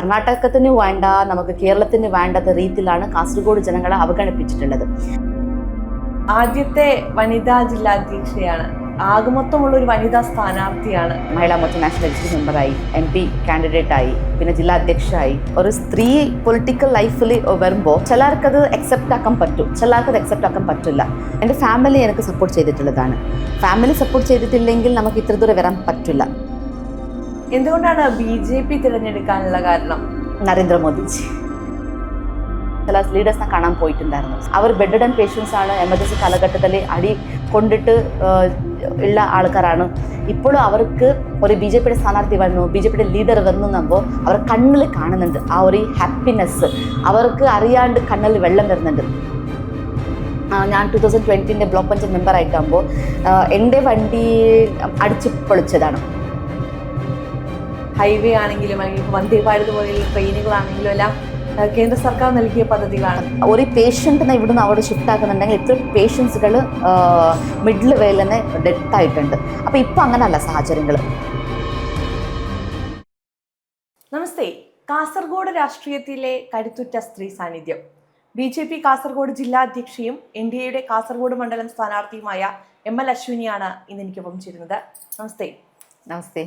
കർണാടകത്തിന് വേണ്ട നമുക്ക് കേരളത്തിന് വേണ്ടാത്ത രീതിയിലാണ് കാസർഗോഡ് ജനങ്ങളെ അവഗണിപ്പിച്ചിട്ടുള്ളത്. ആദ്യത്തെ വനിതാ ജില്ലാധ്യക്ഷയാണ്, ആകെമൊത്തമുള്ള ഒരു വനിതാ സ്ഥാനാർത്ഥിയാണ്. Mahila Morcha national executive മെമ്പറായി, MP കാൻഡിഡേറ്റായി, പിന്നെ ജില്ലാ അധ്യക്ഷയായി. ഒരു സ്ത്രീ പൊളിറ്റിക്കൽ ലൈഫിൽ വരുമ്പോൾ ചിലർക്കത് അക്സെപ്റ്റ് ആക്കാൻ പറ്റും, ചിലർക്കത് അക്സെപ്റ്റ് ആക്കാൻ പറ്റില്ല. എൻ്റെ ഫാമിലി എനിക്ക് സപ്പോർട്ട് ചെയ്തിട്ടുള്ളതാണ്. ഫാമിലി സപ്പോർട്ട് ചെയ്തിട്ടില്ലെങ്കിൽ നമുക്ക് ഇത്ര ദൂരം വരാൻ പറ്റില്ല. എന്തുകൊണ്ടാണ് BJP തിരഞ്ഞെടുക്കാനുള്ള കാരണം? നരേന്ദ്രമോദിജി ചില ലീഡേഴ്സിനെ കാണാൻ പോയിട്ടുണ്ടായിരുന്നു. അവർ ബെഡഡ് ആൻഡ് പേഷ്യൻസ് ആണ്. എമർജൻസി കാലഘട്ടത്തിൽ അടി കൊണ്ടിട്ട് ഉള്ള ആൾക്കാരാണ്. ഇപ്പോഴും അവർക്ക് ഒരു BJPയുടെ സ്ഥാനാർത്ഥി വന്നു, BJPയുടെ ലീഡർ വന്നു എന്നപ്പോൾ അവർ കണ്ണിൽ കാണുന്നുണ്ട് ആ ഒരു ഹാപ്പിനെസ്. അവർക്ക് അറിയാണ്ട് കണ്ണിൽ വെള്ളം വരുന്നുണ്ട്. ഞാൻ 2020 ബ്ലോക്ക് പഞ്ചായത്ത് മെമ്പറായിട്ടാകുമ്പോൾ എൻ്റെ വണ്ടി അടിച്ചു പൊളിച്ചതാണ്. ഹൈവേ ആണെങ്കിലും അല്ലെങ്കിൽ വന്ദേ ഭാരത് പോലെയുള്ള ട്രെയിനുകളാണെങ്കിലും എല്ലാം കേന്ദ്ര സർക്കാർ നൽകിയ പദ്ധതികളാണ്. ഒരു പേഷ്യൻറ്റിനെ ഇവിടുന്ന് അവിടെ ഷിഫ്റ്റ് ആക്കുന്നുണ്ടെങ്കിൽ ഇത്ര പേഷ്യൻസുകൾ മിഡിൽ വേയിൽ തന്നെ ഡെത്ത് ആയിട്ടുണ്ട്. അപ്പോൾ ഇപ്പം അങ്ങനെയല്ല സാഹചര്യങ്ങൾ. നമസ്തേ. കാസർഗോഡ് രാഷ്ട്രീയത്തിലെ കരുത്തുറ്റ സ്ത്രീ സാന്നിധ്യം. BJP കാസർഗോഡ് ജില്ലാ അധ്യക്ഷയും NDAയുടെ കാസർഗോഡ് മണ്ഡലം സ്ഥാനാർത്ഥിയുമായ ML അശ്വിനിയാണ് ഇന്ന് എനിക്കൊപ്പം ചേരുന്നത്. നമസ്തേ. നമസ്തേ.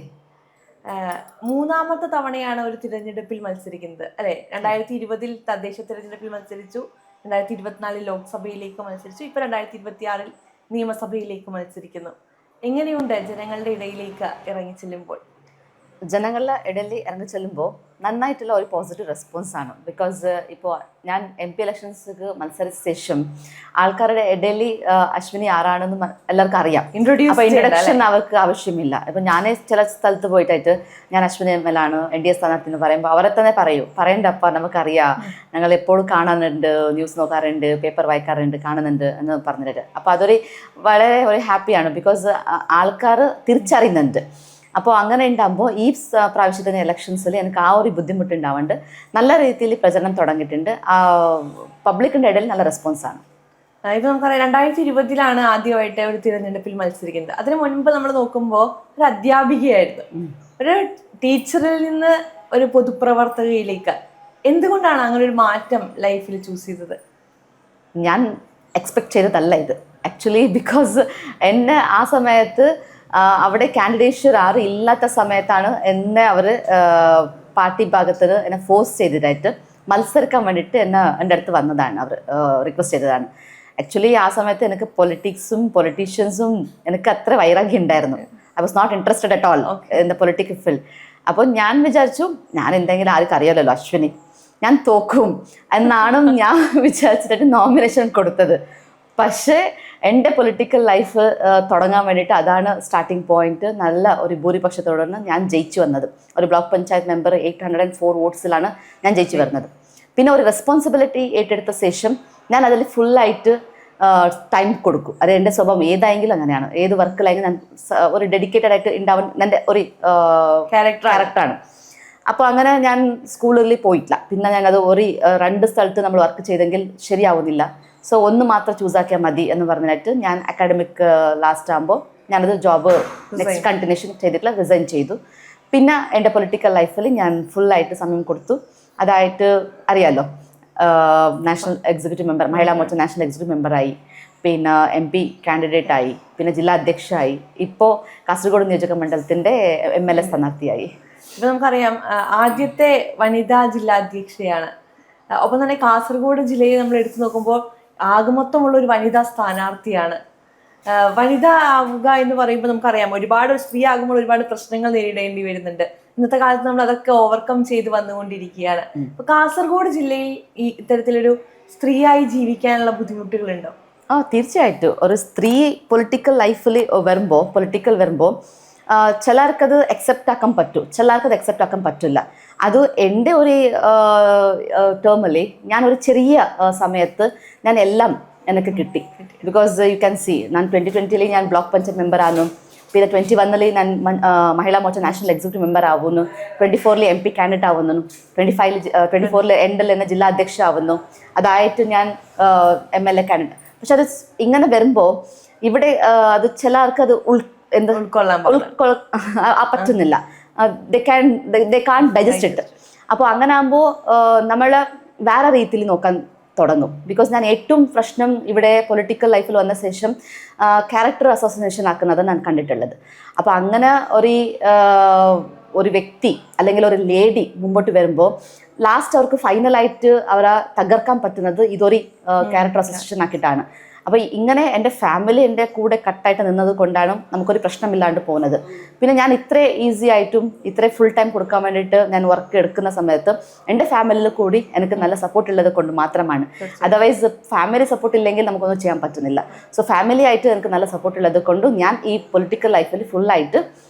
മൂന്നാമത്തെ തവണയാണ് ഒരു തിരഞ്ഞെടുപ്പിൽ മത്സരിക്കുന്നത് അല്ലെ? 2020 തദ്ദേശ തിരഞ്ഞെടുപ്പിൽ മത്സരിച്ചു, 2024 ലോക്സഭയിലേക്ക് മത്സരിച്ചു, ഇപ്പൊ 2026 നിയമസഭയിലേക്ക് മത്സരിക്കുന്നു. എങ്ങനെയുണ്ട് ജനങ്ങളുടെ ഇടയിലേക്ക് ഇറങ്ങി ചെല്ലുമ്പോൾ? ജനങ്ങളുടെ ഇടയിൽ ഇറങ്ങി ചെല്ലുമ്പോൾ നന്നായിട്ടുള്ള ഒരു പോസിറ്റീവ് റെസ്പോൺസ് ആണ്. ബിക്കോസ് ഇപ്പോൾ ഞാൻ MP ഇലക്ഷൻസ് മത്സരിച്ച ശേഷം ആൾക്കാരുടെ ഇടയിൽ അശ്വിനി ആരാണെന്ന് എല്ലാവർക്കും അറിയാം. ഇൻട്രൊഡക്ഷൻ അവർക്ക് ആവശ്യമില്ല. ഇപ്പം ഞാൻ ചില സ്ഥലത്ത് പോയിട്ടായിട്ട് ഞാൻ അശ്വിനി ML ആണ്, NDA സ്ഥാനാർത്ഥി എന്ന് പറയുമ്പോൾ അവരെ തന്നെ പറയണ്ടപ്പ നമുക്കറിയാം, ഞങ്ങൾ എപ്പോഴും കാണുന്നുണ്ട്, ന്യൂസ് നോക്കാറുണ്ട്, പേപ്പർ വായിക്കാറുണ്ട്, കാണുന്നുണ്ട് എന്ന് പറഞ്ഞിട്ട്. അപ്പോൾ അതൊരു വളരെ ഒരു ഹാപ്പിയാണ്. ബിക്കോസ് ആൾക്കാർ തിരിച്ചറിയുന്നുണ്ട്. അപ്പോൾ അങ്ങനെ ഉണ്ടാകുമ്പോൾ ഈ പ്രാവശ്യത്തെ ഇലക്ഷൻസിൽ എനിക്ക് ആ ഒരു ബുദ്ധിമുട്ടുണ്ടാവുന്നുണ്ട്. നല്ല രീതിയിൽ പ്രചരണം തുടങ്ങിയിട്ടുണ്ട്. പബ്ലിക്കിൻ്റെ ഇടയിൽ നല്ല റെസ്പോൺസാണ്. ഇപ്പം നമുക്കറിയാം 2020 ആദ്യമായിട്ട് ഒരു തിരഞ്ഞെടുപ്പിൽ മത്സരിക്കുന്നത്. അതിന് മുൻപ് നമ്മൾ നോക്കുമ്പോൾ ഒരു അധ്യാപികയായിരുന്നു. ഒരു ടീച്ചറിൽ നിന്ന് ഒരു പൊതുപ്രവർത്തകയിലേക്ക് എന്തുകൊണ്ടാണ് അങ്ങനെ ഒരു മാറ്റം ലൈഫിൽ ചൂസ് ചെയ്തത്? ഞാൻ എക്സ്പെക്ട് ചെയ്തതല്ല ഇത് ആക്ച്വലി. ബിക്കോസ് എന്നെ ആ സമയത്ത് അവിടെ കാൻഡിഡേറ്റ്സ് ആരും ഇല്ലാത്ത സമയത്താണ് എന്നെ അവർ പാർട്ടി ഭാഗത്ത് എന്നെ ഫോഴ്സ് ചെയ്തതായിട്ട് മത്സരിക്കാൻ വേണ്ടിയിട്ട് എൻ്റെ അടുത്ത് വന്നതാണ്. അവർ റിക്വസ്റ്റ് ചെയ്തതാണ്. ആക്ച്വലി ആ സമയത്ത് എനിക്ക് പൊളിറ്റീഷ്യൻസും എനിക്ക് അത്ര വൈരാഗ്യം ഉണ്ടായിരുന്നു. I was not interested at all in the political field. അപ്പോൾ ഞാൻ വിചാരിച്ചു ഞാൻ എന്തെങ്കിലും ആർക്കും അറിയാമല്ലോ അശ്വിനി, ഞാൻ തോക്കും എന്നാണ് ഞാൻ വിചാരിച്ചിട്ട് നോമിനേഷൻ കൊടുത്തത്. പക്ഷേ എൻ്റെ പൊളിറ്റിക്കൽ ലൈഫ് തുടങ്ങാൻ വേണ്ടിയിട്ട് അതാണ് സ്റ്റാർട്ടിങ് പോയിന്റ്. നല്ല ഒരു ഭൂരിപക്ഷത്തോടാണ് ഞാൻ ജയിച്ചു വന്നത്. ഒരു ബ്ലോക്ക് പഞ്ചായത്ത് മെമ്പർ 804 വോട്ട്സിലാണ് ഞാൻ ജയിച്ചു വരുന്നത്. പിന്നെ ഒരു റെസ്പോൺസിബിലിറ്റി ഏറ്റെടുത്ത ശേഷം ഞാൻ അതിൽ ഫുള്ളായിട്ട് ടൈം കൊടുക്കും. അത് എൻ്റെ സ്വഭാവം ഏതായെങ്കിലും അങ്ങനെയാണ്. ഏത് വർക്കിലായെങ്കിലും ഞാൻ ഒരു ഡെഡിക്കേറ്റഡ് ആയിട്ട് ഉണ്ടാവാൻ എൻ്റെ ഒരു ക്യാരക്ടറാണ്. അപ്പോൾ അങ്ങനെ ഞാൻ സ്കൂളിൽ പോയിട്ടില്ല. പിന്നെ ഞാനത് ഒരു 2 സ്ഥലത്ത് നമ്മൾ വർക്ക് ചെയ്തെങ്കിൽ ശരിയാവുന്നില്ല. സോ ഒന്ന് മാത്രം ചൂസാക്കിയാൽ മതി എന്ന് പറഞ്ഞിട്ട് ഞാൻ അക്കാഡമിക് ലാസ്റ്റ് ആകുമ്പോൾ ഞാനത് ജോബ് നെക്സ്റ്റ് കണ്ടിന്യൂഷൻ ചെയ്തിട്ടില്ല, റിസൈൻ ചെയ്തു. പിന്നെ എൻ്റെ പൊളിറ്റിക്കൽ ലൈഫിൽ ഞാൻ ഫുള്ളായിട്ട് സമയം കൊടുത്തു. അതായിട്ട് അറിയാമല്ലോ, national executive member, Mahila Morcha national executive മെമ്പറായി, പിന്നെ MP കാൻഡിഡേറ്റായി, പിന്നെ ജില്ലാ അധ്യക്ഷയായി, ഇപ്പോൾ കാസർഗോഡ് നിയോജക മണ്ഡലത്തിൻ്റെ MLA സ്ഥാനാർത്ഥിയായി. ഇപ്പം നമുക്കറിയാം ആദ്യത്തെ വനിതാ ജില്ലാധ്യക്ഷയാണ്. ഒപ്പം തന്നെ കാസർഗോഡ് ജില്ലയെ നമ്മൾ എടുത്തു നോക്കുമ്പോൾ ആകെമൊത്തമുള്ള ഒരു വനിതാ സ്ഥാനാർത്ഥിയാണ്. വനിത ആവുക എന്ന് പറയുമ്പോൾ നമുക്കറിയാം ഒരുപാട് സ്ത്രീ ആകുമ്പോൾ ഒരുപാട് പ്രശ്നങ്ങൾ നേരിടേണ്ടി വരുന്നുണ്ട്. ഇന്നത്തെ കാലത്ത് നമ്മൾ അതൊക്കെ ഓവർകം ചെയ്ത് വന്നുകൊണ്ടിരിക്കുകയാണ്. അപ്പൊ കാസർഗോഡ് ജില്ലയിൽ ഈ ഇത്തരത്തിലൊരു സ്ത്രീയായി ജീവിക്കാനുള്ള ബുദ്ധിമുട്ടുകളുണ്ടോ? തീർച്ചയായിട്ടും. ഒരു സ്ത്രീ പൊളിറ്റിക്കൽ ലൈഫിൽ വരുമ്പോൾ ചിലർക്കത് അക്സെപ്റ്റ് ആക്കാൻ പറ്റും, ചിലർക്കത് അക്സെപ്റ്റ് ആക്കാൻ പറ്റില്ല. അത് എൻ്റെ ഒരു ടേമിൽ ഞാനൊരു ചെറിയ സമയത്ത് ഞാൻ എല്ലാം എനിക്ക് കിട്ടി. ബിക്കോസ് യു ക്യാൻ സി, ഞാൻ 2020 ഞാൻ ബ്ലോക്ക് പഞ്ചായത്ത് മെമ്പറാണ്. പിന്നെ 21 ഞാൻ Mahila Morcha national executive member ആവുന്നു, 24 MP കാൻഡിഡേറ്റ് ആവുന്നു, 24 എൻഡിൽ എന്ന ജില്ലാ അധ്യക്ഷ ആവുന്നു. അതായിട്ട് ഞാൻ MLA കാൻഡിഡേറ്റ്. പക്ഷെ അത് ഇങ്ങനെ വരുമ്പോൾ ഇവിടെ അത് ചിലർക്ക് അത് ഉൾക്കൊള്ളാൻ പറ്റുന്നില്ല. they can't digest it. അപ്പോൾ അങ്ങനെ ആകുമ്പോൾ നമ്മൾ വേറെ രീതിയിൽ നോക്കാൻ തുടങ്ങും. ബിക്കോസ് ഞാൻ ഏറ്റവും പ്രശ്നം ഇവിടെ പൊളിറ്റിക്കൽ ലൈഫിൽ വന്ന ശേഷം ക്യാരക്ടർ അസോസിനേഷൻ ആക്കുന്നത് ഞാൻ കണ്ടിട്ടുള്ളത്. അപ്പോൾ അങ്ങനെ ഒരു വ്യക്തി അല്ലെങ്കിൽ ഒരു ലേഡി മുമ്പോട്ട് വരുമ്പോൾ ലാസ്റ്റ് അവർക്ക് ഫൈനലായിട്ട് അവരെ തകർക്കാൻ പറ്റുന്നത് ഇതൊരു ക്യാരക്ടർ അസോസിയേഷൻ ആക്കിയിട്ടാണ്. അപ്പോൾ ഇങ്ങനെ എൻ്റെ ഫാമിലി എൻ്റെ കൂടെ കട്ടായിട്ട് നിന്നത് കൊണ്ടാണ് നമുക്കൊരു പ്രശ്നമില്ലാണ്ട് പോകുന്നത്. പിന്നെ ഞാൻ ഇത്ര ഈസി ആയിട്ടും ഇത്ര ഫുൾ ടൈം കൊടുക്കാൻ വേണ്ടിയിട്ട് ഞാൻ വർക്ക് എടുക്കുന്ന സമയത്ത് എൻ്റെ ഫാമിലിയിൽ കൂടി എനിക്ക് നല്ല സപ്പോർട്ട് ഉള്ളത് കൊണ്ട് മാത്രമാണ്. അതർവൈസ് ഫാമിലി സപ്പോർട്ട് ഇല്ലെങ്കിൽ നമുക്കൊന്നും ചെയ്യാൻ പറ്റുന്നില്ല. സോ ഫാമിലി ആയിട്ട് എനിക്ക് നല്ല സപ്പോർട്ട് ഉള്ളത് കൊണ്ട് ഞാൻ ഈ പൊളിറ്റിക്കൽ ലൈഫിൽ ഫുള്ളായിട്ട്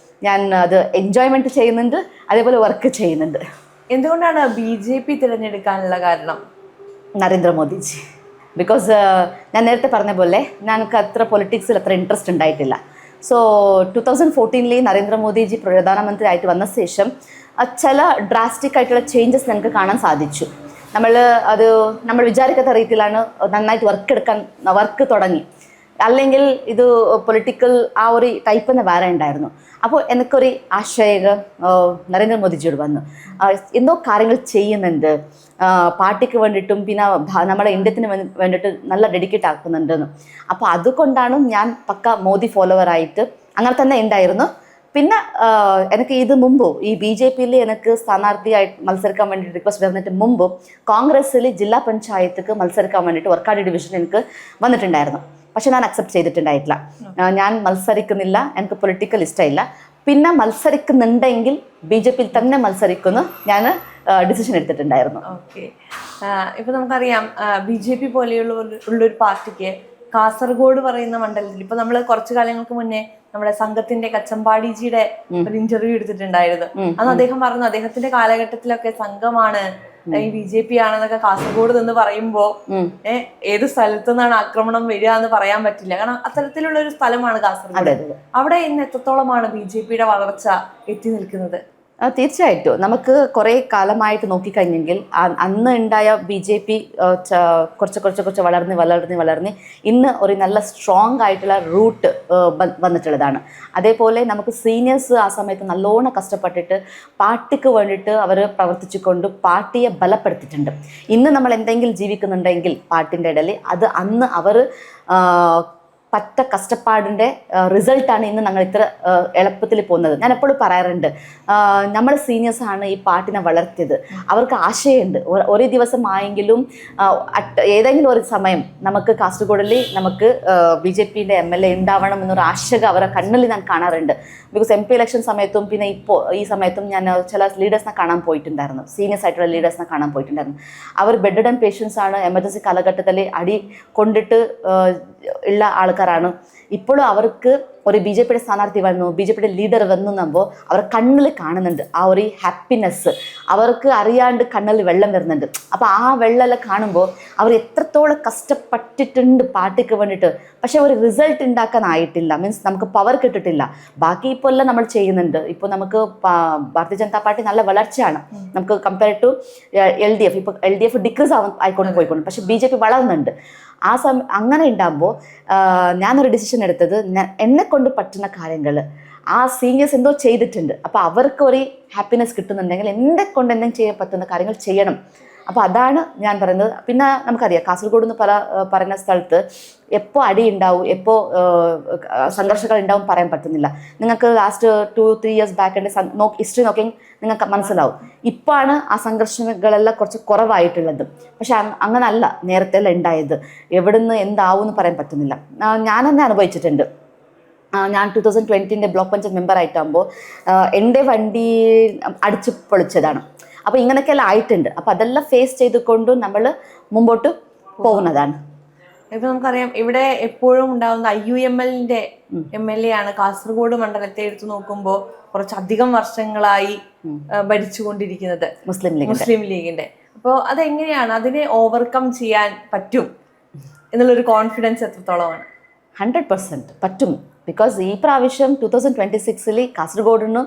ഞാൻ അത് എൻജോയ്മെൻറ്റ് ചെയ്യുന്നുണ്ട്, അതേപോലെ വർക്ക് ചെയ്യുന്നുണ്ട്. എന്തുകൊണ്ടാണ് BJP തിരഞ്ഞെടുക്കാനുള്ള കാരണം? നരേന്ദ്രമോദിജി. ബിക്കോസ് ഞാൻ നേരത്തെ പറഞ്ഞ പോലെ ഞങ്ങൾക്ക് അത്ര പൊളിറ്റിക്സിൽ അത്ര ഇൻട്രസ്റ്റ് ഉണ്ടായിട്ടില്ല. സോ 2014 നരേന്ദ്രമോദിജി പ്രധാനമന്ത്രി ആയിട്ട് വന്ന ശേഷം ചില ഡ്രാസ്റ്റിക് ആയിട്ടുള്ള ചേഞ്ചസ് ഞങ്ങൾക്ക് കാണാൻ സാധിച്ചു. നമ്മൾ വിചാരിക്കാത്ത രീതിയിലാണ് നന്നായിട്ട് വർക്ക് തുടങ്ങി. അല്ലെങ്കിൽ ഇത് പൊളിറ്റിക്കൽ ആ ഒരു ടൈപ്പ് തന്നെ വേറെ ഉണ്ടായിരുന്നു. അപ്പോൾ എനിക്കൊരു ആശയം നരേന്ദ്രമോദിജിയോട് വന്നു, എന്തോ കാര്യങ്ങൾ ചെയ്യുന്നുണ്ട് പാർട്ടിക്ക് വേണ്ടിയിട്ടും പിന്നെ നമ്മുടെ ഇന്ത്യത്തിന് വേണ്ടിയിട്ട് നല്ല ഡെഡിക്കേറ്റ് ആക്കുന്നുണ്ടെന്ന്. അപ്പോൾ അതുകൊണ്ടാണ് ഞാൻ പക്ക മോദി ഫോളോവറായിട്ട് അങ്ങനെ തന്നെ ഉണ്ടായിരുന്നു. പിന്നെ എനിക്ക് ഇത് മുമ്പ് ഈ BJPയിൽ എനിക്ക് സ്ഥാനാർത്ഥിയായിട്ട് മത്സരിക്കാൻ വേണ്ടി റിക്വസ്റ്റ് വന്നിട്ട് മുമ്പ് കോൺഗ്രസ്സിൽ ജില്ലാ പഞ്ചായത്തേക്ക് മത്സരിക്കാൻ വേണ്ടിയിട്ട് വർക്കാട് ഡിവിഷൻ എനിക്ക് വന്നിട്ടുണ്ടായിരുന്നു. പക്ഷെ ഞാൻ അക്സെപ്റ്റ് ചെയ്തിട്ടുണ്ടായിട്ടില്ല. ഞാൻ മത്സരിക്കുന്നില്ല, എനിക്ക് പൊളിറ്റിക്കൽ ഇഷ്ടമില്ല. പിന്നെ മത്സരിക്കുന്നുണ്ടെങ്കിൽ BJPയിൽ തന്നെ മത്സരിക്കുന്നു ഞാൻ ഡിസിഷൻ എടുത്തിട്ടുണ്ടായിരുന്നു. ഓക്കെ, ഇപ്പൊ നമുക്കറിയാം BJP പോലെയുള്ളൊരു പാർട്ടിക്ക് കാസർഗോഡ് പറയുന്ന മണ്ഡലത്തിൽ ഇപ്പൊ നമ്മൾ കുറച്ചു കാലങ്ങൾക്ക് മുന്നേ നമ്മുടെ സംഘത്തിന്റെ കച്ചമ്പാടിജിയുടെ ഒരു ഇന്റർവ്യൂ എടുത്തിട്ടുണ്ടായിരുന്നു. അന്ന് അദ്ദേഹം പറഞ്ഞു അദ്ദേഹത്തിന്റെ കാലഘട്ടത്തിലൊക്കെ സംഘമാണ് ഈ BJP ആണെന്നൊക്കെ കാസർഗോഡ് നിന്ന് പറയുമ്പോ ഏത് സ്ഥലത്തു നിന്നാണ് ആക്രമണം വരിക എന്ന് പറയാൻ പറ്റില്ല. കാരണം അത്തരത്തിലുള്ള ഒരു സ്ഥലമാണ് കാസർഗോഡ്. അവിടെ ഇന്ന് എത്രത്തോളമാണ് BJPയുടെ വളർച്ച എത്തി നിൽക്കുന്നത്? തീർച്ചയായിട്ടും നമുക്ക് കുറേ കാലമായിട്ട് നോക്കിക്കഴിഞ്ഞെങ്കിൽ അന്ന് ഉണ്ടായ BJP കുറച്ച് വളർന്ന് ഇന്ന് ഒരു നല്ല സ്ട്രോങ് ആയിട്ടുള്ള റൂട്ട് വന്നിട്ടുള്ളതാണ്. അതേപോലെ നമുക്ക് സീനിയേഴ്സ് ആ സമയത്ത് നല്ലോണം കഷ്ടപ്പെട്ടിട്ട് പാർട്ടിക്ക് വേണ്ടിയിട്ട് അവർ പ്രവർത്തിച്ചുകൊണ്ട് പാർട്ടിയെ ബലപ്പെടുത്തിയിട്ടുണ്ട്. ഇന്ന് നമ്മൾ എന്തെങ്കിലും ജീവിക്കുന്നുണ്ടെങ്കിൽ പാർട്ടിൻ്റെ ഇടയിൽ അത് അന്ന് അവർ പറ്റ കഷ്ടപ്പാടിൻ്റെ റിസൾട്ടാണ് ഇന്ന് ഞങ്ങൾ ഇത്ര എളുപ്പത്തിൽ പോകുന്നത്. ഞാൻ എപ്പോഴും പറയാറുണ്ട്, നമ്മൾ സീനിയേഴ്സാണ് ഈ പാർട്ടിനെ വളർത്തിയത്. അവർക്ക് ആശയമുണ്ട്. ഒരു ദിവസം ആയെങ്കിലും ഏതെങ്കിലും ഒരു സമയം നമുക്ക് കാസർഗോഡിൽ നമുക്ക് BJPയുടെ MLA ഉണ്ടാവണം എന്നൊരു ആശങ്ക അവരുടെ കണ്ണിൽ ഞാൻ കാണാറുണ്ട്. ബിക്കോസ് MP ഇലക്ഷൻ സമയത്തും പിന്നെ ഇപ്പോൾ ഈ സമയത്തും ഞാൻ ചില ലീഡേഴ്സിനെ കാണാൻ പോയിട്ടുണ്ടായിരുന്നു, സീനിയേഴ്സ് ആയിട്ടുള്ള ലീഡേഴ്സിനെ കാണാൻ പോയിട്ടുണ്ടായിരുന്നു. അവർ ബെഡ് ആൻഡ് പേഷ്യൻസ് ആണ്, എമർജൻസി കാലഘട്ടത്തിൽ അടി കൊണ്ടിട്ട് ഉള്ള ആൾക്കാരാണ്. ഇപ്പോഴും അവർക്ക് ഒരു BJPയുടെ സ്ഥാനാർത്ഥി വന്നു, BJPയുടെ ലീഡർ വന്നു എന്നുമ്പോൾ അവർ കണ്ണിൽ കാണുന്നുണ്ട് ആ ഒരു ഹാപ്പിനെസ്. അവർക്ക് അറിയാണ്ട് കണ്ണിൽ വെള്ളം വരുന്നുണ്ട്. അപ്പോൾ ആ വെള്ളമെല്ലാം കാണുമ്പോൾ അവർ എത്രത്തോളം കഷ്ടപ്പെട്ടിട്ടുണ്ട് പാർട്ടിക്ക് വേണ്ടിയിട്ട്. പക്ഷേ ഒരു റിസൾട്ട് ഉണ്ടാക്കാനായിട്ടില്ല, മീൻസ് നമുക്ക് പവർ കിട്ടിയിട്ടില്ല. ബാക്കി ഇപ്പോൾ എല്ലാം നമ്മൾ ചെയ്യുന്നുണ്ട്. ഇപ്പോൾ നമുക്ക് ഭാരതീയ ജനതാ പാർട്ടി നല്ല വളർച്ചയാണ്. നമുക്ക് കമ്പയർ ടു LDF. ഇപ്പോൾ LDF ഡിക്രീസ് ആയിക്കൊണ്ട് പോയിക്കൊണ്ട്, പക്ഷേ BJP വളർന്നുണ്ട്. ആ അങ്ങനെ ഉണ്ടാകുമ്പോൾ ഞാനൊരു ഡിസിഷൻ എടുത്തത്, എന്നെ കൊണ്ട് പറ്റുന്ന കാര്യങ്ങൾ ആ സീനിയേഴ്സ് എന്തോ ചെയ്തിട്ടുണ്ട്, അപ്പോൾ അവർക്ക് ഒരു ഹാപ്പിനെസ് കിട്ടുന്നുണ്ടെങ്കിൽ എന്നെ കൊണ്ട് എന്തെങ്കിലും ചെയ്യാൻ പറ്റുന്ന കാര്യങ്ങൾ ചെയ്യണം. അപ്പോൾ അതാണ് ഞാൻ പറയുന്നത്. പിന്നെ നമുക്കറിയാം കാസർഗോഡ് എന്ന് പറയുന്ന സ്ഥലത്ത് എപ്പോൾ അടി ഉണ്ടാവും, എപ്പോൾ സംഘർഷങ്ങൾ ഉണ്ടാവും പറയാൻ പറ്റുന്നില്ല. നിങ്ങൾക്ക് ലാസ്റ്റ് 2-3 years ബാക്കിൻ്റെ ഹിസ്റ്ററി നോക്കി നിങ്ങൾക്ക് മനസ്സിലാവും. ഇപ്പോഴാണ് ആ സംഘർഷങ്ങളെല്ലാം കുറച്ച് കുറവായിട്ടുള്ളത്. പക്ഷെ അങ്ങനല്ല നേരത്തെ എല്ലാം ഉണ്ടായത്. എവിടുന്ന് എന്താവും എന്ന് പറയാൻ പറ്റുന്നില്ല. ഞാൻ തന്നെ അനുഭവിച്ചിട്ടുണ്ട്. ഞാൻ 2020 ബ്ലോക്ക് പഞ്ചായത്ത് മെമ്പറായിട്ടാകുമ്പോൾ എൻ്റെ വണ്ടി അടിച്ച് പൊളിച്ചതാണ്. അപ്പോൾ ഇങ്ങനെയൊക്കെയെല്ലാം ആയിട്ടുണ്ട്. അപ്പോൾ അതെല്ലാം ഫേസ് ചെയ്തുകൊണ്ട് നമ്മൾ മുമ്പോട്ട് പോകുന്നതാണ്. ഇപ്പൊ നമുക്കറിയാം ഇവിടെ എപ്പോഴും ഉണ്ടാവുന്ന IUMLന്റെ MLA ആണ് കാസർഗോഡ് മണ്ഡലത്തെ എടുത്തു നോക്കുമ്പോൾ കുറച്ചധികം വർഷങ്ങളായി ഭരിച്ചുകൊണ്ടിരിക്കുന്നത് മുസ്ലിം ലീഗിന്റെ. അപ്പോൾ അതെങ്ങനെയാണ് അതിനെ ഓവർകം ചെയ്യാൻ പറ്റും എന്നുള്ളൊരു കോൺഫിഡൻസ് എത്രത്തോളമാണ്? 100% പറ്റും. ബിക്കോസ് ഈ പ്രാവശ്യം 2026 കാസർഗോഡിന്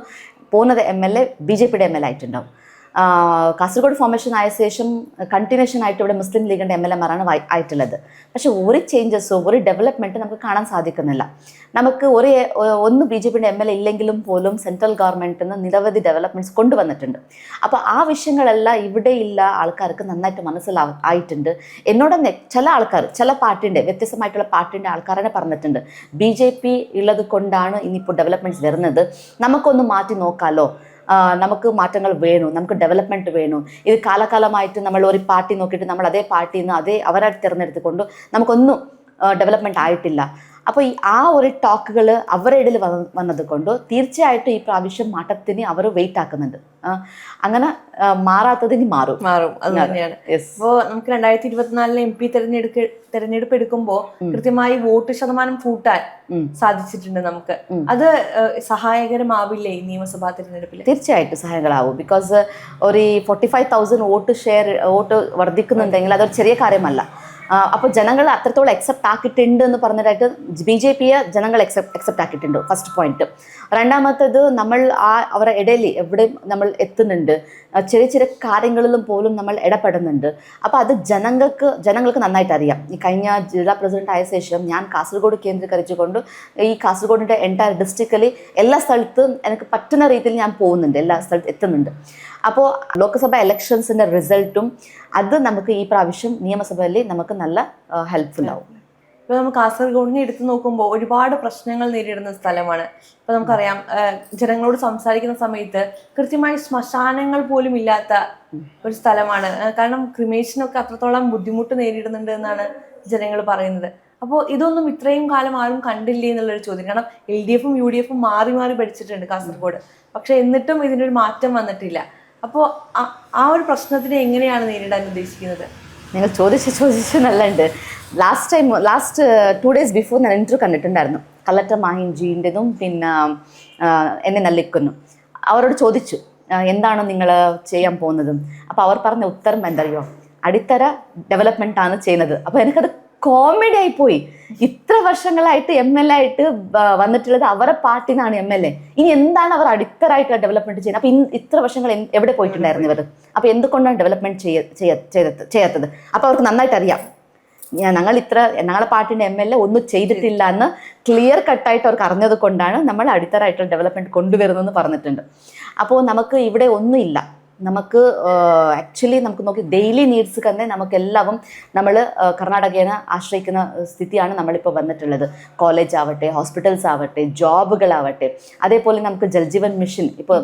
പോകുന്നത് MLA BJPയുടെ MLA ആയിട്ടുണ്ടാവും. കാസർഗോഡ് ഫോർമേഷൻ ആയ ശേഷം കണ്ടിന്യൂഷൻ ആയിട്ട് ഇവിടെ മുസ്ലിം ലീഗിൻ്റെ MLA-മാരാണ് ആയിട്ടുള്ളത്. പക്ഷെ ഒരു ചേഞ്ചസോ ഒരു ഡെവലപ്മെൻറ്റ് നമുക്ക് കാണാൻ സാധിക്കുന്നില്ല. നമുക്ക് ഒന്ന് BJP-യുടെ MLA ഇല്ലെങ്കിലും പോലും സെൻട്രൽ ഗവൺമെൻറ്റിൽ നിന്ന് നിരവധി ഡെവലപ്മെൻറ്റ്സ് കൊണ്ടുവന്നിട്ടുണ്ട്. അപ്പോൾ ആ വിഷയങ്ങളെല്ലാം ഇവിടെയുള്ള ആൾക്കാർക്ക് നന്നായിട്ട് മനസ്സിലായിട്ടുണ്ട്. എന്നോട് ചില ആൾക്കാർ, ചില പാർട്ടിൻ്റെ വ്യത്യസ്തമായിട്ടുള്ള പാർട്ടിൻ്റെ ആൾക്കാരെ പറഞ്ഞിട്ടുണ്ട്, BJP ഉള്ളത് കൊണ്ടാണ് ഇനിയിപ്പോൾ ഡെവലപ്മെൻറ്റ്സ് വരുന്നത്, നമുക്കൊന്ന് മാറ്റി നോക്കാമല്ലോ, നമുക്ക് മാറ്റങ്ങൾ വേണു, നമുക്ക് ഡെവലപ്മെൻറ്റ് വേണു. ഇത് കാലകാലമായിട്ട് നമ്മൾ ഒരു പാർട്ടി നോക്കിയിട്ട് നമ്മൾ അതേ പാർട്ടിയിൽ നിന്ന് അവരെ തിരഞ്ഞെടുത്തുകൊണ്ട് നമുക്കൊന്നും ഡെവലപ്മെൻറ്റ് ആയിട്ടില്ല. അപ്പോൾ ആ ഒരു ടോക്കുകൾ അവരുടെ ഇടയിൽ വന്നത് കൊണ്ട് തീർച്ചയായിട്ടും ഈ പ്രാവശ്യം മാറ്റത്തിന് അവർ വെയിറ്റ് ആക്കുന്നുണ്ട്. അങ്ങനെ മാറാത്തതിന് മാറും. അത് തന്നെയാണ്. ഇപ്പോൾ നമുക്ക് 2024 MP തെരഞ്ഞെടുപ്പ് എടുക്കുമ്പോൾ കൃത്യമായി വോട്ട് ശതമാനം കൂട്ടാൻ സാധിച്ചിട്ടുണ്ട് നമുക്ക്. അത് സഹായകരമാവില്ലേ ഈ നിയമസഭാ തെരഞ്ഞെടുപ്പിൽ? തീർച്ചയായിട്ടും സഹായകരമാവും. ബിക്കോസ് ഒരു 45,000 വോട്ട് വർദ്ധിക്കുന്നുണ്ടെങ്കിൽ അതൊരു ചെറിയ കാര്യമല്ല. അപ്പോൾ ജനങ്ങൾ അത്രത്തോളം അക്സെപ്റ്റ് ആക്കിയിട്ടുണ്ട് എന്ന് പറഞ്ഞതായിട്ട് BJP-യെ ജനങ്ങൾ അക്സെപ്റ്റ് ആക്കിയിട്ടുണ്ട്, ഫസ്റ്റ് പോയിന്റ്. രണ്ടാമത്തേത്, നമ്മൾ അവരുടെ ഇടയിൽ എവിടെയും നമ്മൾ എത്തുന്നുണ്ട്, ചെറിയ ചെറിയ കാര്യങ്ങളിലും പോലും നമ്മൾ ഇടപെടുന്നുണ്ട്. അപ്പോൾ അത് ജനങ്ങൾക്ക് നന്നായിട്ട് അറിയാം. ഈ കഴിഞ്ഞ ജില്ലാ പ്രസിഡന്റ് ആയ ശേഷം ഞാൻ കാസർഗോഡ് കേന്ദ്രീകരിച്ചുകൊണ്ട് ഈ കാസർഗോഡിൻ്റെ എൻറ്റയർ ഡിസ്ട്രിക്റ്റിൽ എല്ലാ സ്ഥലത്തും എനിക്ക് പറ്റുന്ന രീതിയിൽ ഞാൻ പോകുന്നുണ്ട്, എല്ലാ സ്ഥലത്തും എത്തുന്നുണ്ട്. അപ്പോൾ ലോക്സഭ ഇലക്ഷൻസിൻ്റെ റിസൾട്ടും അത് നമുക്ക് ഈ പ്രാവശ്യം നിയമസഭയിൽ നമുക്ക് നല്ല ഹെൽപ്ഫുൾ ആവും. ഇപ്പോൾ നമുക്ക് കാസർഗോഡിനെ എടുത്തു നോക്കുമ്പോൾ ഒരുപാട് പ്രശ്നങ്ങൾ നേരിടുന്ന സ്ഥലമാണ്. ഇപ്പോൾ നമുക്കറിയാം, ജനങ്ങളോട് സംസാരിക്കുന്ന സമയത്ത് കൃത്യമായി ശ്മശാനങ്ങൾ പോലും ഇല്ലാത്ത ഒരു സ്ഥലമാണ്. കാരണം ക്രിമേഷനൊക്കെ അത്രത്തോളം ബുദ്ധിമുട്ട് നേരിടുന്നുണ്ട് എന്നാണ് ജനങ്ങൾ പറയുന്നത്. അപ്പോൾ ഇതൊന്നും ഇത്രയും കാലം ആരും കണ്ടില്ലേ എന്നുള്ളൊരു ചോദ്യം. കാരണം LDF-ഉം UDF-ഉം മാറി മാറി ഭരിച്ചിട്ടുണ്ട് കാസർഗോഡ്, പക്ഷെ എന്നിട്ടും ഇതിനൊരു മാറ്റം വന്നിട്ടില്ല. അപ്പോൾ ആ ഒരു പ്രശ്നത്തിനെ എങ്ങനെയാണ് നേരിടാൻ ഉദ്ദേശിക്കുന്നത്? നിങ്ങൾ ചോദിച്ച് നല്ലുണ്ട്. ലാസ്റ്റ് 2 days ബിഫോർ ഞാൻ ഇൻ്റർവ്യൂ കണ്ടിട്ടുണ്ടായിരുന്നു, കളക്ടർ മാഹിൻജിൻ്റെതും പിന്നെ എന്നെ നല്ലിക്കുന്നു. അവരോട് ചോദിച്ചു എന്താണ് നിങ്ങൾ ചെയ്യാൻ പോകുന്നതും. അപ്പോൾ അവർ പറഞ്ഞ ഉത്തരം എന്തറിയോ, അടിത്തറ ഡെവലപ്മെൻറ്റാണ് ചെയ്യുന്നത്. അപ്പോൾ എനിക്കത് കോമഡി ആയിപ്പോയി. ഇത്ര വർഷങ്ങളായിട്ട് MLA ആയിട്ട് വന്നിട്ടുള്ളത് അവരുടെ പാർട്ടിയിൽ നിന്നാണ് MLA. ഇനി എന്താണ് അവർ അടിത്തറായിട്ടുള്ള ഡെവലപ്മെന്റ് ചെയ്യുന്നത്? അപ്പോൾ ഇത്ര വർഷങ്ങൾ എവിടെ പോയിട്ടുണ്ടായിരുന്നു ഇവർ? അപ്പോൾ എന്തുകൊണ്ടാണ് ഡെവലപ്മെന്റ് ചെയ്യാത്തത്? അപ്പോൾ അവർക്ക് നന്നായിട്ട് അറിയാം, ഞങ്ങളെ പാർട്ടിൻ്റെ MLA ഒന്നും ചെയ്തിട്ടില്ല എന്ന് ക്ലിയർ കട്ടായിട്ട് അവർക്ക് അറിഞ്ഞത് കൊണ്ടാണ് നമ്മൾ അടിത്തറായിട്ടുള്ള ഡെവലപ്മെന്റ് കൊണ്ടുവരുന്നതെന്ന് പറഞ്ഞിട്ടുണ്ട്. അപ്പോൾ നമുക്ക് ഇവിടെ ഒന്നുമില്ല. നമുക്ക് ആക്ച്വലി നമുക്ക് നോക്കി ഡെയിലി നീഡ്സ് തന്നെ നമുക്കെല്ലാവും നമ്മൾ കർണാടകയെ ആശ്രയിക്കുന്ന സ്ഥിതിയാണ് നമ്മളിപ്പോൾ വന്നിട്ടുള്ളത്. കോളേജ് ആവട്ടെ, ഹോസ്പിറ്റൽസ് ആവട്ടെ, ജോബുകളാവട്ടെ, അതേപോലെ നമുക്ക് ജൽജീവൻ മിഷൻ, ഇപ്പോൾ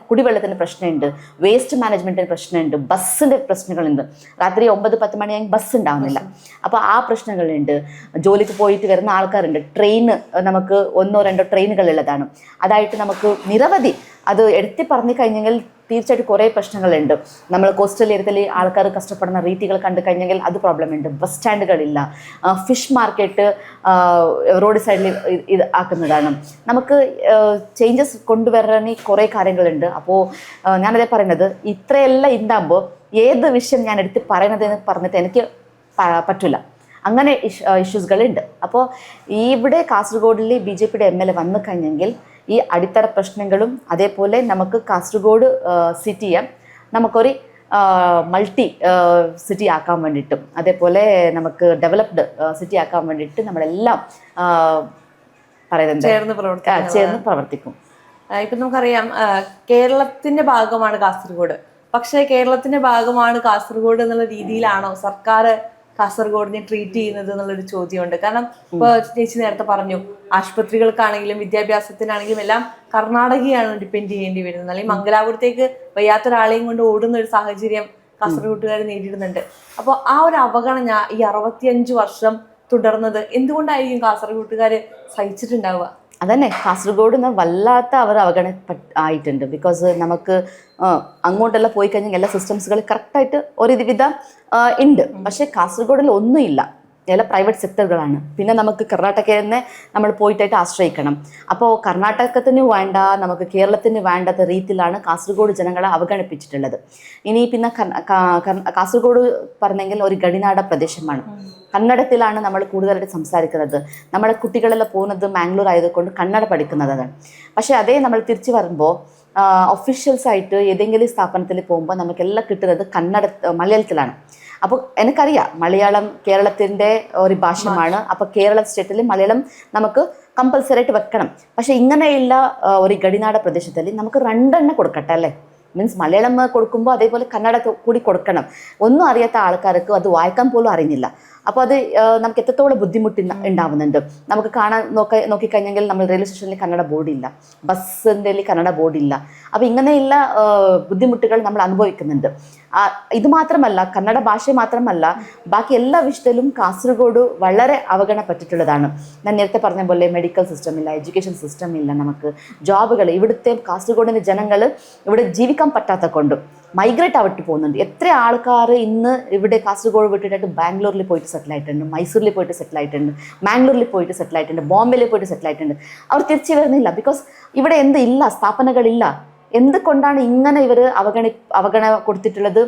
കുടിവെള്ളത്തിൻ്റെ പ്രശ്നമുണ്ട്, വേസ്റ്റ് മാനേജ്മെൻറ്റിൻ്റെ പ്രശ്നമുണ്ട്, ബസ്സിൻ്റെ പ്രശ്നങ്ങളുണ്ട്. രാത്രി 9-10 മണിയായി ബസ് ഉണ്ടാവുന്നില്ല. അപ്പോൾ ആ പ്രശ്നങ്ങളുണ്ട്. ജോലിക്ക് പോയിട്ട് വരുന്ന ആൾക്കാരുണ്ട്. ട്രെയിൻ നമുക്ക് 1-2 ട്രെയിനുകളുള്ളതാണ്. അതായിട്ട് നമുക്ക് നിരവധി, അത് എടുത്തി പറഞ്ഞു കഴിഞ്ഞെങ്കിൽ തീർച്ചയായിട്ടും കുറേ പ്രശ്നങ്ങളുണ്ട്. നമ്മൾ കോസ്റ്റൽ ഏരിയയിൽ ആൾക്കാർ കഷ്ടപ്പെടുന്ന രീതികൾ കണ്ടു കഴിഞ്ഞെങ്കിൽ അത് പ്രോബ്ലം ഉണ്ട്. ബസ് സ്റ്റാൻഡുകളില്ല, ഫിഷ് മാർക്കറ്റ് റോഡ് സൈഡിൽ ഇത് ആക്കുന്നതാണ്. നമുക്ക് ചേഞ്ചസ് കൊണ്ടുവരാൻ കുറേ കാര്യങ്ങളുണ്ട്. അപ്പോൾ ഞാനതേ പറയുന്നത്, ഇത്രയെല്ലാം ഉണ്ടാകുമ്പോൾ ഏത് വിഷയം ഞാൻ എടുത്ത് പറയുന്നതെന്ന് പറഞ്ഞിട്ട് എനിക്ക് പറ്റില്ല. അങ്ങനെ ഇഷ്യൂസുകളുണ്ട്. അപ്പോൾ ഇവിടെ കാസർഗോഡിൽ BJP-യുടെ MLA വന്നു കഴിഞ്ഞെങ്കിൽ ഈ അടിത്തറ പ്രശ്നങ്ങളും അതേപോലെ നമുക്ക് കാസർഗോഡ് സിറ്റിയെ നമുക്കൊരു മൾട്ടി സിറ്റി ആക്കാൻ വേണ്ടിയിട്ടും അതേപോലെ നമുക്ക് ഡെവലപ്ഡ് സിറ്റി ആക്കാൻ വേണ്ടിയിട്ട് നമ്മളെല്ലാം പറയുന്നത് ചേർന്ന് പ്രവർത്തിക്കും. ഇപ്പം നമുക്കറിയാം, കേരളത്തിൻ്റെ ഭാഗമാണ് കാസർഗോഡ്. പക്ഷേ കേരളത്തിൻ്റെ ഭാഗമാണ് കാസർഗോഡ് എന്നുള്ള രീതിയിലാണോ സർക്കാർ കാസർഗോഡിനെ ട്രീറ്റ് ചെയ്യുന്നത് എന്നുള്ളൊരു ചോദ്യമുണ്ട്. കാരണം ഇപ്പോൾ ചേച്ചി നേരത്തെ പറഞ്ഞു, ആശുപത്രികൾക്കാണെങ്കിലും വിദ്യാഭ്യാസത്തിനാണെങ്കിലും എല്ലാം കർണാടകയാണ് ഡിപ്പെൻഡ് ചെയ്യേണ്ടി വരുന്നത്. അല്ലെങ്കിൽ മംഗലാപുരത്തേക്ക് വയ്യാത്തൊരാളെയും കൊണ്ട് ഓടുന്ന ഒരു സാഹചര്യം കാസർഗോട്ടുകാർ നേരിടുന്നുണ്ട്. അപ്പോൾ ആ ഒരു അവഗണന ഈ 65 വർഷം തുടർന്നത് എന്തുകൊണ്ടായിരിക്കും കാസർഗോട്ടുകാർ സഹിച്ചിട്ടുണ്ടാവുക? അതന്നെ, കാസർഗോഡ് വല്ലാത്ത അവർ ആയിട്ടുണ്ട്. ബിക്കോസ് നമുക്ക് അങ്ങോട്ടെല്ലാം പോയി കഴിഞ്ഞാൽ എല്ലാ സിസ്റ്റംസുകൾ കറക്റ്റായിട്ട് ഒരുവിധം ഉണ്ട്. പക്ഷേ കാസർഗോഡിൽ ഒന്നുമില്ല, എല്ലാം പ്രൈവറ്റ് സെക്ടറുകളാണ്. പിന്നെ നമുക്ക് കർണാടകയിൽ തന്നെ നമ്മൾ പോയിട്ടായിട്ട് ആശ്രയിക്കണം. അപ്പോൾ കർണാടകത്തിന് വേണ്ട, നമുക്ക് കേരളത്തിന് വേണ്ടാത്ത രീതിയിലാണ് കാസർഗോഡ് ജനങ്ങളെ അവഗണിപ്പിച്ചിട്ടുള്ളത്. ഇനി പിന്നെ കാസർഗോഡ് പറഞ്ഞെങ്കിൽ ഒരു ഗഡിനാട പ്രദേശമാണ്. കന്നഡത്തിലാണ് നമ്മൾ കൂടുതലായിട്ട് സംസാരിക്കുന്നത്. നമ്മുടെ കുട്ടികളെല്ലാം പോകുന്നത് മാംഗ്ലൂർ ആയതുകൊണ്ട് കന്നഡ പഠിക്കുന്നതാണ്. പക്ഷേ അതേ നമ്മൾ തിരിച്ചു വരുമ്പോൾ ഒഫീഷ്യൽസ് ആയിട്ട് ഏതെങ്കിലും സ്ഥാപനത്തിൽ പോകുമ്പോൾ നമുക്കെല്ലാം കിട്ടുന്നത് മലയാളത്തിലാണ്. അപ്പോൾ എനിക്കറിയാം മലയാളം കേരളത്തിൻ്റെ ഒരു ഭാഷയാണ്. അപ്പോൾ കേരള സ്റ്റേറ്റിൽ മലയാളം നമുക്ക് കമ്പൽസറി ആയിട്ട് വെക്കണം. പക്ഷേ ഇങ്ങനെയുള്ള ഒരു ഗഡിനാട പ്രദേശത്തിൽ നമുക്ക് 2 എണ്ണം കൊടുക്കട്ടെ അല്ലേ. മീൻസ് മലയാളം കൊടുക്കുമ്പോൾ അതേപോലെ കന്നഡ കൂടി കൊടുക്കണം. ഒന്നും അറിയാത്ത ആൾക്കാർക്ക് അത് വായിക്കാൻ പോലും അറിയുന്നില്ല. അപ്പോൾ അത് നമുക്ക് എത്രത്തോളം ബുദ്ധിമുട്ട് ഉണ്ടാവുന്നുണ്ട്. നമുക്ക് നോക്കിക്കഴിഞ്ഞെങ്കിൽ നമ്മൾ റെയിൽവേ സ്റ്റേഷനിൽ കന്നഡ ബോർഡില്ല, ബസ്സിൻ്റെ കന്നഡ ബോർഡില്ല. അപ്പോൾ ഇങ്ങനെയുള്ള ബുദ്ധിമുട്ടുകൾ നമ്മൾ അനുഭവിക്കുന്നുണ്ട്. ഇത് മാത്രമല്ല, കന്നഡ ഭാഷ മാത്രമല്ല, ബാക്കി എല്ലാ വിഷയത്തിലും കാസർഗോഡ് വളരെ അവഗണപ്പെട്ടിട്ടുള്ളതാണ്. ഞാൻ നേരത്തെ പറഞ്ഞ പോലെ മെഡിക്കൽ സിസ്റ്റം ഇല്ല, എഡ്യൂക്കേഷൻ സിസ്റ്റം ഇല്ല, നമുക്ക് ജോബുകൾ ഇവിടുത്തെ കാസർഗോഡിൻ്റെ ജനങ്ങൾ ഇവിടെ ജീവിക്കാൻ പറ്റാത്ത കൊണ്ടും മൈഗ്രേറ്റ് ആയിട്ട് പോകുന്നുണ്ട്. എത്ര ആൾക്കാർ ഇന്ന് ഇവിടെ കാസർഗോഡ് വിട്ടിട്ട് ബാംഗ്ലൂരിൽ പോയിട്ട് സെറ്റിൽ ആയിട്ടുണ്ട്, മൈസൂരിൽ പോയിട്ട് സെറ്റിൽ ആയിട്ടുണ്ട്, മാംഗ്ലൂരിൽ പോയിട്ട് സെറ്റിൽ ആയിട്ടുണ്ട്, ബോംബെയിൽ പോയിട്ട് സെറ്റിൽ ആയിട്ടുണ്ട്. അവർ തിരിച്ചു വരുന്നില്ല. ബിക്കോസ് ഇവിടെ ഇല്ല, സ്ഥാപനങ്ങളില്ല. എന്തുകൊണ്ടാണ് ഇങ്ങനെ ഇവർ അവഗണന കൊടുത്തിട്ടുള്ളത്?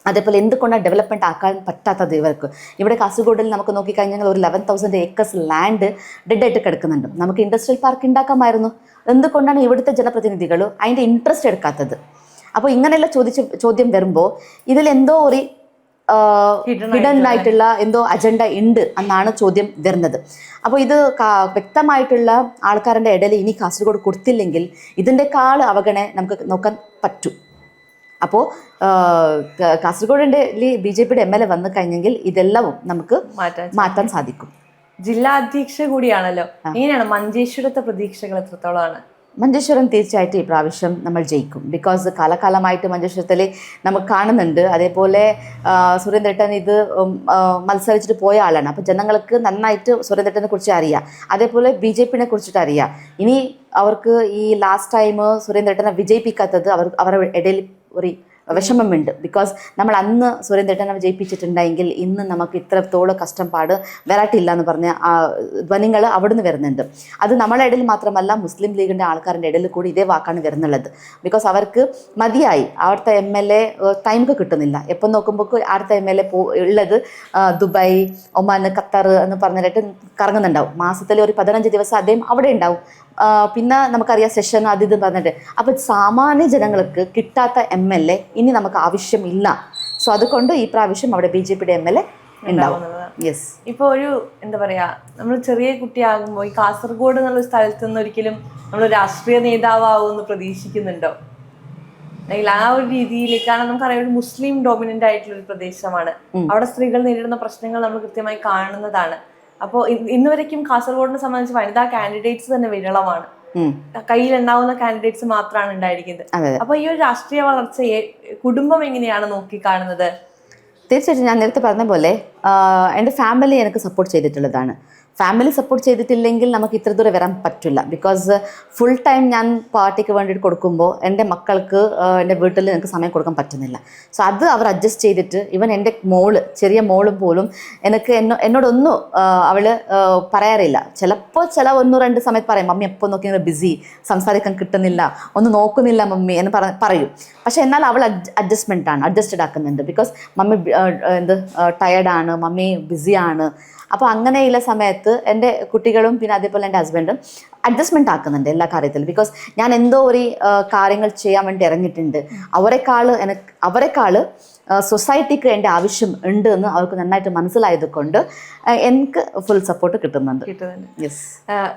അതേപോലെ എന്തുകൊണ്ടാണ് ഡെവലപ്മെൻറ്റ് ആക്കാൻ പറ്റാത്തത് ഇവർക്ക്? ഇവിടെ കാസർഗോഡിൽ നമുക്ക് നോക്കിക്കഴിഞ്ഞാൽ ഒരു 11,000 ഏക്കേഴ്സ് ലാൻഡ് ഡെഡായിട്ട് കിടക്കുന്നുണ്ട്. നമുക്ക് ഇൻഡസ്ട്രിയൽ പാർക്ക് ഉണ്ടാക്കാമായിരുന്നു. എന്തുകൊണ്ടാണ് ഇവിടുത്തെ ജനപ്രതിനിധികൾ അതിൻ്റെ ഇൻട്രസ്റ്റ് എടുക്കാത്തത്? അപ്പോൾ ഇങ്ങനെയുള്ള ചോദ്യം വരുമ്പോൾ ഇതിലെന്തോ ഒരു ഹിഡൻ ആയിട്ടുള്ള എന്തോ അജണ്ട ഉണ്ട് എന്നാണ് ചോദ്യം വരുന്നത്. അപ്പോൾ ഇത് വ്യക്തമായിട്ടുള്ള ആൾക്കാരുടെ ഇടയിൽ ഇനി കാസർഗോഡ് കൊടുത്തില്ലെങ്കിൽ ഇതിൻ്റെക്കാൾ അവഗണന നമുക്ക് നോക്കാൻ പറ്റും. അപ്പോൾ കാസർഗോഡിൻ്റെ BJPയുടെ MLA വന്നു കഴിഞ്ഞെങ്കിൽ ഇതെല്ലാം നമുക്ക് മാറ്റാൻ സാധിക്കും. ജില്ലാ അധ്യക്ഷ കൂടിയാണല്ലോ, എങ്ങനെയാണ് മഞ്ചേശ്വരത്തെ പ്രതീക്ഷകൾ എത്രത്തോളമാണ്? മഞ്ചേശ്വരം തീർച്ചയായിട്ടും ഈ പ്രാവശ്യം നമ്മൾ ജയിക്കും. ബിക്കോസ് കാലകാലമായിട്ട് മഞ്ചേശ്വരത്തിൽ നമുക്ക് കാണുന്നുണ്ട്. അതേപോലെ സുരേന്ദ്രേട്ടൻ ഇത് മത്സരിച്ചിട്ട് പോയ ആളാണ്. അപ്പോൾ ജനങ്ങൾക്ക് നന്നായിട്ട് സുരേന്ദ്രേട്ടനെ കുറിച്ച് അറിയാം. അതേപോലെ BJPനെ കുറിച്ചിട്ട് അറിയാം. ഇനി അവർക്ക് ഈ ലാസ്റ്റ് ടൈം സുരേന്ദ്രേട്ടനെ വിജയിപ്പിക്കാത്തത് അവരുടെ ഇടയിൽ ഒരു വിഷമമുണ്ട്. ബിക്കോസ് നമ്മൾ അന്ന് സുരേന്ദ്രേട്ടനെ വിജയിപ്പിച്ചിട്ടുണ്ടെങ്കിൽ ഇന്ന് നമുക്ക് ഇത്രത്തോളം കഷ്ടപ്പാട് വരാട്ടില്ല എന്ന് പറഞ്ഞ ധ്വനികൾ അവിടുന്ന് വരുന്നുണ്ട്. അത് നമ്മളെ ഇടയിൽ മാത്രമല്ല, മുസ്ലിം ലീഗിൻ്റെ ആൾക്കാരുടെ ഇടയിൽ കൂടി ഇതേ വാക്കാണ് വരുന്നുള്ളത്. ബിക്കോസ് അവർക്ക് മതിയായി, അവിടുത്തെ MLA ടൈമൊക്കെ കിട്ടുന്നില്ല. എപ്പം നോക്കുമ്പോൾ അവിടുത്തെ MLA ഉള്ളത് ദുബായ്, ഒമാൻ, ഖത്തർ എന്ന് പറഞ്ഞിട്ട് കറങ്ങുന്നുണ്ടാവും. മാസത്തിൽ ഒരു 15 ദിവസം അദ്ദേഹം അവിടെ ഉണ്ടാവും. പിന്നെ നമുക്കറിയാം സെഷൻ അത് ഇത് പറഞ്ഞിട്ട്. അപ്പോൾ സാമാന്യ ജനങ്ങൾക്ക് കിട്ടാത്ത MLA ഇനി നമുക്ക് ആവശ്യമില്ല. സോ അതുകൊണ്ട് ഈ പ്രാവശ്യം അവിടെ BJPയുടെ MLA ഉണ്ടാവും. യെസ്. ഇപ്പോൾ ഒരു എന്താ പറയുക, നമ്മൾ ചെറിയ കുട്ടിയാകുമ്പോൾ ഈ കാസർഗോഡ് എന്നുള്ള സ്ഥലത്ത് നിന്ന് ഒരിക്കലും നമ്മൾ രാഷ്ട്രീയ നേതാവാകുമെന്ന് പ്രതീക്ഷിക്കുന്നുണ്ടോ? അല്ലെങ്കിൽ ആ ഒരു രീതിയിലേക്കാണ് നമുക്കറിയാം, ഒരു മുസ്ലിം ഡോമിനന്റ് ആയിട്ടുള്ള ഒരു പ്രദേശമാണ്. അവിടെ സ്ത്രീകൾ നേരിടുന്ന പ്രശ്നങ്ങൾ നമ്മൾ കൃത്യമായി കാണുന്നതാണ്. അപ്പോൾ ഇന്നുവരയ്ക്കും കാസർഗോഡിനെ സംബന്ധിച്ച് വനിതാ കാൻഡിഡേറ്റ്സ് തന്നെ വിരളമാണ്. കയ്യിലുണ്ടാവുന്ന കാൻഡിഡേറ്റ്സ് മാത്രമാണ് ഉണ്ടായിരിക്കുന്നത്. അപ്പൊ ഈ ഒരു രാഷ്ട്രീയ വളർച്ചയെ കുടുംബം എങ്ങനെയാണ് നോക്കിക്കാണുന്നത്? തീർച്ചയായിട്ടും ഞാൻ നേരത്തെ പറഞ്ഞ പോലെ എൻ്റെ ഫാമിലി എനിക്ക് സപ്പോർട്ട് ചെയ്തിട്ടുള്ളതാണ്. ഫാമിലി സപ്പോർട്ട് ചെയ്തിട്ടില്ലെങ്കിൽ നമുക്ക് ഇത്ര ദൂരം വരാൻ പറ്റില്ല. ബിക്കോസ് ഫുൾ ടൈം ഞാൻ പാർട്ടിക്ക് വേണ്ടിയിട്ട് കൊടുക്കുമ്പോൾ എൻ്റെ മക്കൾക്ക് എൻ്റെ വീട്ടിൽ എനിക്ക് സമയം കൊടുക്കാൻ പറ്റുന്നില്ല. സോ അത് അവർ അഡ്ജസ്റ്റ് ചെയ്തിട്ട്, ഇവൻ എൻ്റെ ചെറിയ മോളും പോലും എന്നോടൊന്നും അവൾ പറയാറില്ല. ചിലപ്പോൾ 1-2 സമയത്ത് പറയും, മമ്മി എപ്പോൾ നോക്കി ബിസി, സംസാരിക്കാൻ കിട്ടുന്നില്ല, ഒന്നും നോക്കുന്നില്ല മമ്മി എന്ന് പറയും. പക്ഷേ എന്നാൽ അവൾ അഡ്ജസ്റ്റഡ് ആക്കുന്നുണ്ട്. ബിക്കോസ് മമ്മി ടയേർഡാണ്, മമ്മി ബിസിയാണ്. അപ്പോൾ അങ്ങനെയുള്ള സമയത്ത് എൻ്റെ കുട്ടികളും പിന്നെ അതേപോലെ എൻ്റെ ഹസ്ബൻഡും അഡ്ജസ്റ്റ്മെൻ്റ് ആക്കുന്നുണ്ട് എല്ലാ കാര്യത്തിലും. ബിക്കോസ് ഞാൻ എന്തോ ഒരു കാര്യങ്ങൾ ചെയ്യാൻ വേണ്ടി ഇറങ്ങിയിട്ടുണ്ട്. അവരെക്കാൾ സൊസൈറ്റിക്ക് എൻ്റെ ആവശ്യം ഉണ്ട് എന്ന് അവർക്ക് നന്നായിട്ട് മനസ്സിലായത് കൊണ്ട് എനിക്ക് ഫുൾ സപ്പോർട്ട് കിട്ടുന്നുണ്ട്. യെസ്.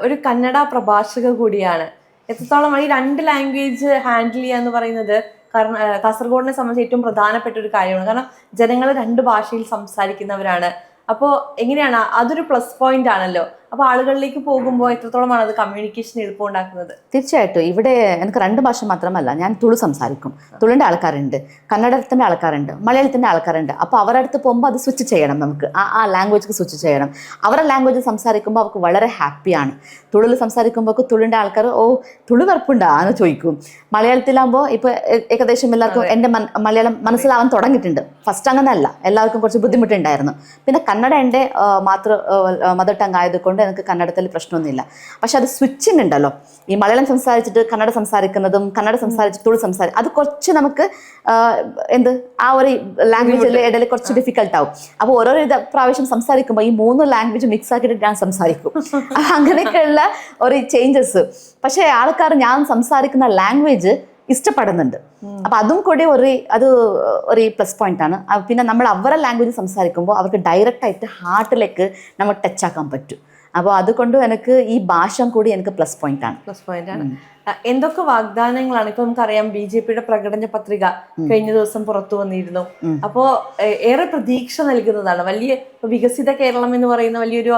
ഒരു കന്നഡ പ്രഭാഷക കൂടിയാണ്. എത്രത്തോളം ഈ 2 ലാംഗ്വേജ് ഹാൻഡിൽ ചെയ്യുക എന്ന് പറയുന്നത് കാരണം കാസർഗോഡിനെ സംബന്ധിച്ച് ഏറ്റവും പ്രധാനപ്പെട്ട ഒരു കാര്യമാണ്. കാരണം ജനങ്ങൾ 2 ഭാഷയിൽ സംസാരിക്കുന്നവരാണ്. അപ്പോൾ എങ്ങനെയാണ്, അതൊരു പ്ലസ് പോയിന്റ് ആണല്ലോ. അപ്പോൾ ആളുകളിലേക്ക് പോകുമ്പോൾ എത്രത്തോളമാണ് അത് കമ്മ്യൂണിക്കേഷൻ എളുപ്പമുണ്ടാക്കുന്നത്? തീർച്ചയായിട്ടും. ഇവിടെ എനിക്ക് 2 ഭാഷ മാത്രമല്ല, ഞാൻ തുളു സംസാരിക്കും. തുളുൻ്റെ ആൾക്കാരുണ്ട്, കന്നഡത്തിൻ്റെ ആൾക്കാരുണ്ട്, മലയാളത്തിൻ്റെ ആൾക്കാരുണ്ട്. അപ്പോൾ അവരുടെ അടുത്ത് പോകുമ്പോൾ അത് സ്വിച്ച് ചെയ്യണം, നമുക്ക് ആ ലാംഗ്വേജ് സ്വിച്ച് ചെയ്യണം. അവരുടെ ലാംഗ്വേജ് സംസാരിക്കുമ്പോൾ അവർക്ക് വളരെ ഹാപ്പിയാണ്. തുളുവിൽ സംസാരിക്കുമ്പോൾ തുളുൻ്റെ ആൾക്കാർ തുളു വെറുപ്പുണ്ടോ എന്ന് ചോദിക്കും. മലയാളത്തിലാകുമ്പോൾ ഇപ്പോൾ ഏകദേശം എല്ലാവർക്കും എൻ്റെ മലയാളം മനസ്സിലാവാൻ തുടങ്ങിയിട്ടുണ്ട്. ഫസ്റ്റ് അങ്ങനെയല്ല, എല്ലാവർക്കും കുറച്ച് ബുദ്ധിമുട്ടുണ്ടായിരുന്നു. പിന്നെ കന്നഡ എൻ്റെ മദർ ടങ് ആയതുകൊണ്ട് എനിക്ക് കന്നഡത്തിൽ പ്രശ്നമൊന്നുമില്ല. പക്ഷെ അത് സ്വിച്ചിങ് ഉണ്ടല്ലോ, ഈ മലയാളം സംസാരിച്ചിട്ട് കന്നഡ സംസാരിക്കുന്നതും കന്നഡ സംസാരിച്ചിട്ട് തുളു സംസാരിക്കും, അത് കുറച്ച് നമുക്ക് ആ ഒരു ലാംഗ്വേജിൽ ഇടയിൽ കുറച്ച് ഡിഫിക്കൽട്ട് ആവും. അപ്പോൾ ഓരോ പ്രാവശ്യം സംസാരിക്കുമ്പോൾ ഈ 3 ലാംഗ്വേജ് മിക്സ് ആക്കിയിട്ട് ഞാൻ സംസാരിക്കും. അങ്ങനെയൊക്കെയുള്ള ഒരു ചേഞ്ചസ്. പക്ഷേ ആൾക്കാർ ഞാൻ സംസാരിക്കുന്ന ലാംഗ്വേജ് ഇഷ്ടപ്പെടുന്നുണ്ട്. അപ്പൊ അതും കൂടി ഒരു പ്ലസ് പോയിന്റ് ആണ്. പിന്നെ നമ്മൾ അവരുടെ ലാംഗ്വേജ് സംസാരിക്കുമ്പോൾ അവർക്ക് ഡയറക്റ്റ് ആയിട്ട് ഹാർട്ടിലേക്ക് നമ്മൾ ടച്ച് ആക്കാൻ പറ്റും. അപ്പോൾ അതുകൊണ്ട് എനിക്ക് ഈ ഭാഷ കൂടി എനിക്ക് പ്ലസ് പോയിന്റ് ആണ്. എന്തൊക്കെ വാഗ്ദാനങ്ങളാണ് ഇപ്പൊ നമുക്കറിയാം, BJP-യുടെ പ്രകടന പത്രിക കഴിഞ്ഞ ദിവസം പുറത്തു വന്നിരുന്നു. അപ്പോ ഏറെ പ്രതീക്ഷ നൽകുന്നതാണ്. വലിയ വികസിത കേരളം എന്ന് പറയുന്ന വലിയൊരു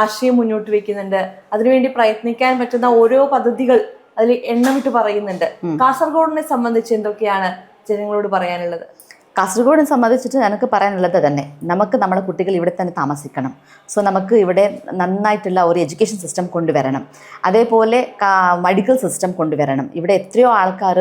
ആശയം മുന്നോട്ട് വെക്കുന്നുണ്ട്. അതിനുവേണ്ടി പ്രയത്നിക്കാൻ പറ്റുന്ന ഓരോ പദ്ധതികൾ അതിൽ എണ്ണമിട്ട് പറയുന്നുണ്ട്. കാസർഗോഡിനെ സംബന്ധിച്ച് എന്തൊക്കെയാണ് ജനങ്ങളോട് പറയാനുള്ളത്? കാസർഗോഡിനെ സംബന്ധിച്ചിട്ട് എനിക്ക് പറയാനുള്ളത് തന്നെ, നമുക്ക് നമ്മുടെ കുട്ടികൾ ഇവിടെ തന്നെ താമസിക്കണം. സോ നമുക്ക് ഇവിടെ നന്നായിട്ടുള്ള ഒരു എഡ്യൂക്കേഷൻ സിസ്റ്റം കൊണ്ടുവരണം. അതേപോലെ മെഡിക്കൽ സിസ്റ്റം കൊണ്ടുവരണം. ഇവിടെ എത്രയോ ആൾക്കാർ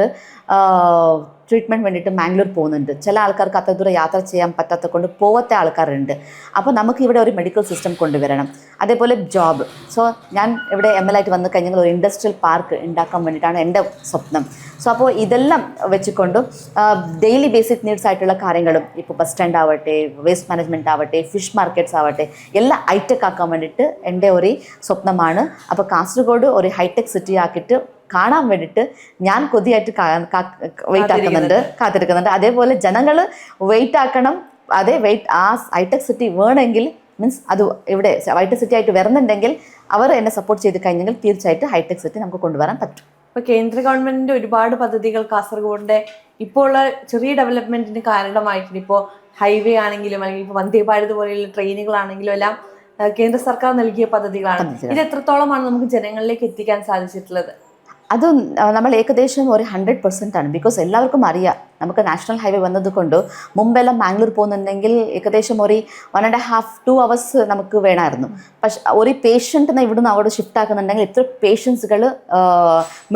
ട്രീറ്റ്മെൻറ്റ് വേണ്ടിയിട്ട് മാംഗ്ലൂർ പോകുന്നുണ്ട്. ചില ആൾക്കാർക്ക് അത്ര ദൂരം യാത്ര ചെയ്യാൻ പറ്റാത്ത കൊണ്ട് പോവാത്ത ആൾക്കാരുണ്ട്. അപ്പോൾ നമുക്ക് ഇവിടെ ഒരു മെഡിക്കൽ സിസ്റ്റം കൊണ്ടുവരണം. അതേപോലെ ജോബ്. സോ ഞാൻ ഇവിടെ ML ആയിട്ട് വന്നു കഴിഞ്ഞാൽ ഒരു ഇൻഡസ്ട്രിയൽ പാർക്ക് ഉണ്ടാക്കാൻ വേണ്ടിയിട്ടാണ് എൻ്റെ സ്വപ്നം. സോ അപ്പോൾ ഇതെല്ലാം വെച്ചുകൊണ്ടും ഡെയിലി ബേസിക് നീഡ്സ് ആയിട്ടുള്ള കാര്യങ്ങളും, ഇപ്പോൾ ബസ് സ്റ്റാൻഡ് ആവട്ടെ, വേസ്റ്റ് മാനേജ്മെൻറ്റ് ആവട്ടെ, ഫിഷ് മാർക്കറ്റ്സ് ആവട്ടെ, എല്ലാം ഹൈടെക് ആക്കാൻ വേണ്ടിയിട്ട് എൻ്റെ ഒരു സ്വപ്നമാണ്. അപ്പോൾ കാസർഗോഡ് ഒരു ഹൈടെക് സിറ്റി ആക്കിയിട്ട് കാണാൻ വേണ്ടിയിട്ട് ഞാൻ കൊതിയായിട്ട് കാത്തിരിക്കുന്നുണ്ട്. അതേപോലെ ജനങ്ങൾ വെയിറ്റ് ആക്കണം. ആ ഹൈടെക് സിറ്റി വേണമെങ്കിൽ മീൻസ് അത് ഇവിടെ ഹൈടെക് സിറ്റി ആയിട്ട് വരുന്നുണ്ടെങ്കിൽ അവർ എന്നെ സപ്പോർട്ട് ചെയ്ത് കഴിഞ്ഞെങ്കിൽ തീർച്ചയായിട്ടും ഹൈടെക് സിറ്റി നമുക്ക് കൊണ്ടുവരാൻ പറ്റും. ഇപ്പോൾ കേന്ദ്ര ഗവൺമെന്റിന്റെ ഒരുപാട് പദ്ധതികൾ കാസർഗോഡിന്റെ ഇപ്പോൾ ഉള്ള ചെറിയ ഡെവലപ്മെന്റിന് കാരണമായിട്ടുണ്ട്. ഇപ്പോൾ ഹൈവേ ആണെങ്കിലും അല്ലെങ്കിൽ ഇപ്പോൾ വന്ദേ ഭാരത് പോലെയുള്ള ട്രെയിനുകളാണെങ്കിലും എല്ലാം കേന്ദ്ര സർക്കാർ നൽകിയ പദ്ധതികളാണ്. ഇത് എത്രത്തോളമാണ് നമുക്ക് ജനങ്ങളിലേക്ക് എത്തിക്കാൻ സാധിച്ചിട്ടുള്ളത്? അത് നമ്മൾ ഏകദേശം ഒരു 100% ആണ്. ബിക്കോസ് എല്ലാവർക്കും അറിയാം, നമുക്ക് നാഷണൽ ഹൈവേ വന്നത് കൊണ്ട് മുമ്പെല്ലാം മാംഗ്ലൂർ പോകുന്നുണ്ടെങ്കിൽ ഏകദേശം ഒരു 1.5-2 hours നമുക്ക് വേണമായിരുന്നു. പക്ഷെ ഒരു പേഷ്യൻറ്റിനെ ഇവിടുന്ന് അവിടെ ഷിഫ്റ്റ് ആക്കുന്നുണ്ടെങ്കിൽ എത്ര പേഷ്യൻസുകൾ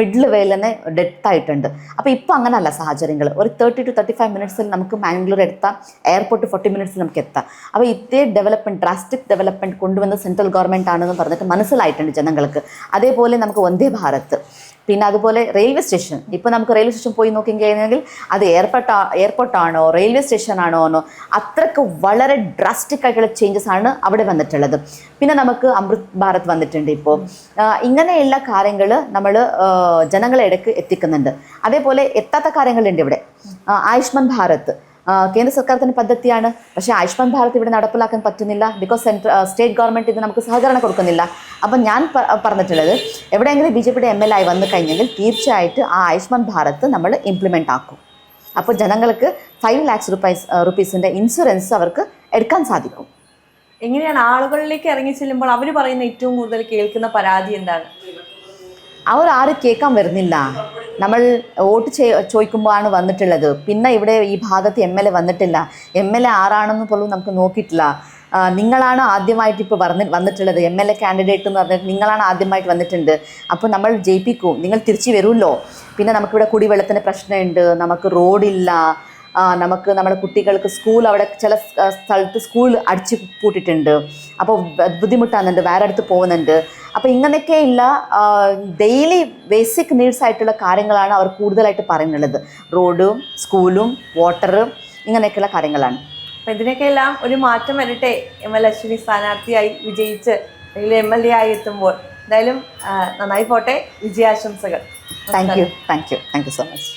മിഡിൽ വേയിൽ തന്നെ ഡെത്ത് ആയിട്ടുണ്ട്. അപ്പോൾ ഇപ്പോൾ അങ്ങനെയല്ല സാഹചര്യങ്ങൾ. ഒരു 30 to 35 minutes നമുക്ക് മാംഗ്ലൂർ എത്താം, എയർപോർട്ട് 40 minutes നമുക്ക് എത്താം. അപ്പോൾ ഇതേ ഡെവലപ്മെൻറ്റ്, ഡ്രാസ്റ്റിക് ഡെവലപ്മെൻറ്റ് കൊണ്ടുവന്ന സെൻട്രൽ ഗവൺമെൻറ് ആണെന്ന് പറഞ്ഞിട്ട് മനസ്സിലായിട്ടുണ്ട് ജനങ്ങൾക്ക്. അതേപോലെ നമുക്ക് വന്ദേ ഭാരത്, പിന്നെ അതുപോലെ റെയിൽവേ സ്റ്റേഷൻ. ഇപ്പോൾ നമുക്ക് റെയിൽവേ സ്റ്റേഷൻ പോയി നോക്കിക്കഴിഞ്ഞെങ്കിൽ അത് എയർപോർട്ടാണോ റെയിൽവേ സ്റ്റേഷൻ ആണോ അത്രയ്ക്ക് വളരെ ഡ്രാസ്റ്റിക് ആയിട്ടുള്ള ചേഞ്ചസ് ആണ് അവിടെ വന്നിട്ടുള്ളത്. പിന്നെ നമുക്ക് അമൃത് ഭാരത് വന്നിട്ടുണ്ട്. ഇപ്പോൾ ഇങ്ങനെയുള്ള കാര്യങ്ങൾ നമ്മൾ ജനങ്ങളെ ഇടയ്ക്ക് എത്തിക്കുന്നുണ്ട്. അതേപോലെ എത്താത്ത കാര്യങ്ങളുണ്ട് ഇവിടെ. ആയുഷ്മാൻ ഭാരത് കേന്ദ്ര സർക്കാർ തന്നെ പദ്ധതിയാണ്. പക്ഷേ ആയുഷ്മാൻ ഭാരത് ഇവിടെ നടപ്പിലാക്കാൻ പറ്റുന്നില്ല. ബിക്കോസ് സ്റ്റേറ്റ് ഗവൺമെൻറ് ഇത് നമുക്ക് സഹകരണം കൊടുക്കുന്നില്ല. അപ്പം ഞാൻ പറഞ്ഞിട്ടുള്ളത്, എവിടെയെങ്കിലും BJP-യുടെ ML ആയി വന്നു കഴിഞ്ഞെങ്കിൽ തീർച്ചയായിട്ടും ആ ആയുഷ്മാൻ ഭാരത് നമ്മൾ ഇംപ്ലിമെൻ്റ് ആക്കും. അപ്പോൾ ജനങ്ങൾക്ക് 5 lakhs rupees ഇൻഷുറൻസ് അവർക്ക് എടുക്കാൻ സാധിക്കും. എങ്ങനെയാണ് ആളുകളിലേക്ക് ഇറങ്ങി ചെല്ലുമ്പോൾ അവർ പറയുന്ന ഏറ്റവും കൂടുതൽ കേൾക്കുന്ന പരാതി എന്താണ്? അവർ ആരും കേൾക്കാൻ വരുന്നില്ല. നമ്മൾ വോട്ട് ചോദിക്കുമ്പോഴാണ് വന്നിട്ടുള്ളത്. പിന്നെ ഇവിടെ ഈ ഭാഗത്ത് ML വന്നിട്ടില്ല. ML ആരാണെന്ന് പോലും നമുക്ക് നോക്കിയിട്ടില്ല. നിങ്ങളാണ് ആദ്യമായിട്ട് ഇപ്പോൾ വന്നിട്ടുള്ളത്, MLA കാൻഡിഡേറ്റ് എന്ന് പറഞ്ഞിട്ട് നിങ്ങളാണ് ആദ്യമായിട്ട് വന്നിട്ടുണ്ട്. അപ്പോൾ നമ്മൾ ജയിപ്പിക്കും, നിങ്ങൾ തിരിച്ചു വരുമല്ലോ. പിന്നെ നമുക്കിവിടെ കുടിവെള്ളത്തിന് പ്രശ്നമുണ്ട്, നമുക്ക് റോഡില്ല, നമുക്ക് നമ്മുടെ കുട്ടികൾക്ക് സ്കൂൾ അവിടെ ചില സ്ഥലത്ത് സ്കൂൾ അടിച്ച് പൂട്ടിയിട്ടുണ്ട്. അപ്പോൾ ബുദ്ധിമുട്ടാകുന്നുണ്ട്, വേറെ അടുത്ത് പോകുന്നുണ്ട്. അപ്പോൾ ഇങ്ങനെയൊക്കെയുള്ള ഡെയിലി ബേസിക് നീഡ്സ് ആയിട്ടുള്ള കാര്യങ്ങളാണ് അവർ കൂടുതലായിട്ട് പറയുന്നുള്ളത്. റോഡും സ്കൂളും വാട്ടറും ഇങ്ങനെയൊക്കെയുള്ള കാര്യങ്ങളാണ്. അപ്പം ഇതിനൊക്കെയെല്ലാം ഒരു മാറ്റം വരട്ടെ. ML അശ്വിനി സ്ഥാനാർത്ഥിയായി വിജയിച്ച് അല്ലെങ്കിൽ MLA ആയി എത്തുമ്പോൾ. എന്തായാലും നന്നായി പോട്ടെ, വിജയാശംസകൾ. Thank you so much.